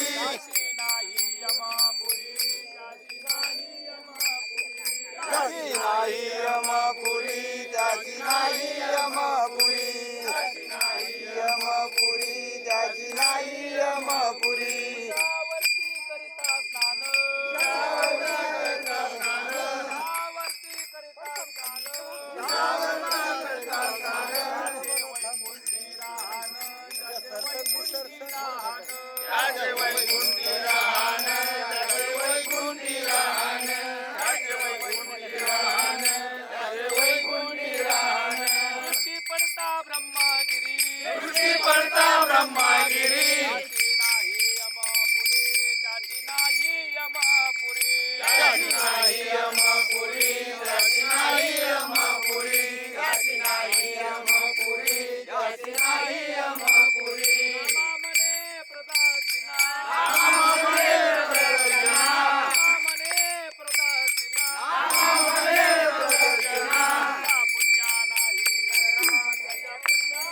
त्याची नाही यमापुरी, त्याची नाही यमापुरी. त्याची नाही यमपुरी, त्याची नाही यमपुरी, यमपुरी, त्याची नाही यमपुरी. यावरती करिता स्नान, यावरती करिता स्नान, त्याचे वैकुंठी राहण, त्याचे वैकुंठी राहण, त्याचे वैकुंठी राहण, त्याचे वैकुंठी राहण. दृष्टी पडता ब्रह्मगिरी, दृष्टी पडता ब्रह्मगिरी. त्याची नाही यमपुरी, त्याची नाही यमपुरी, त्याची नाही यमपुरी, त्याची नाही यमपुरी, त्याची नाही यमपुरी, त्याची नाही यमपुरी. नामामने प्रदक्षिणा, नामामने प्रदक्षिणा, नामामने प्रदक्षिणा, नामामने प्रदक्षिणा. त्या पुण्या नाही गणना, त्याच्या पुण्या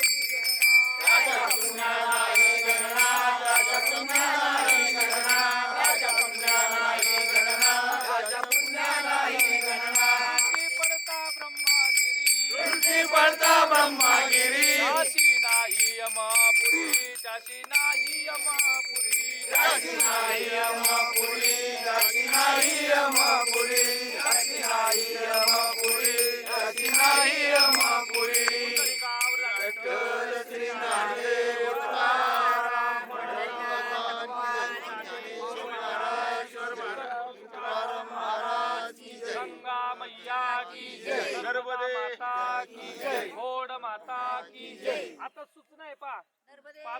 नाही गणना, त्याच्या पुण्या नाही गणना, त्याच्या पुण्या नाही गणना, त्याच्या पुण्या नाही गणना, त्याच्या पुण्या नाही गणना. दृष्टी पडता ब्रह्मगिरी, दृष्टी पडता ब्रह्मगिरी. त्याची नाही यमपुरी, त्याची नाही यमपुरी, त्याची नाही यमपुरी, त्याची नाही यमपुरी, त्याची नाही यमपुरी, त्याची नाही यमपुरी. विठ्ठल श्री नामदेव तुकाराम गंगा मैया की जय, नर्मदे माता की जय, घोड माता की जय. आता सूचना आहे पा पादुका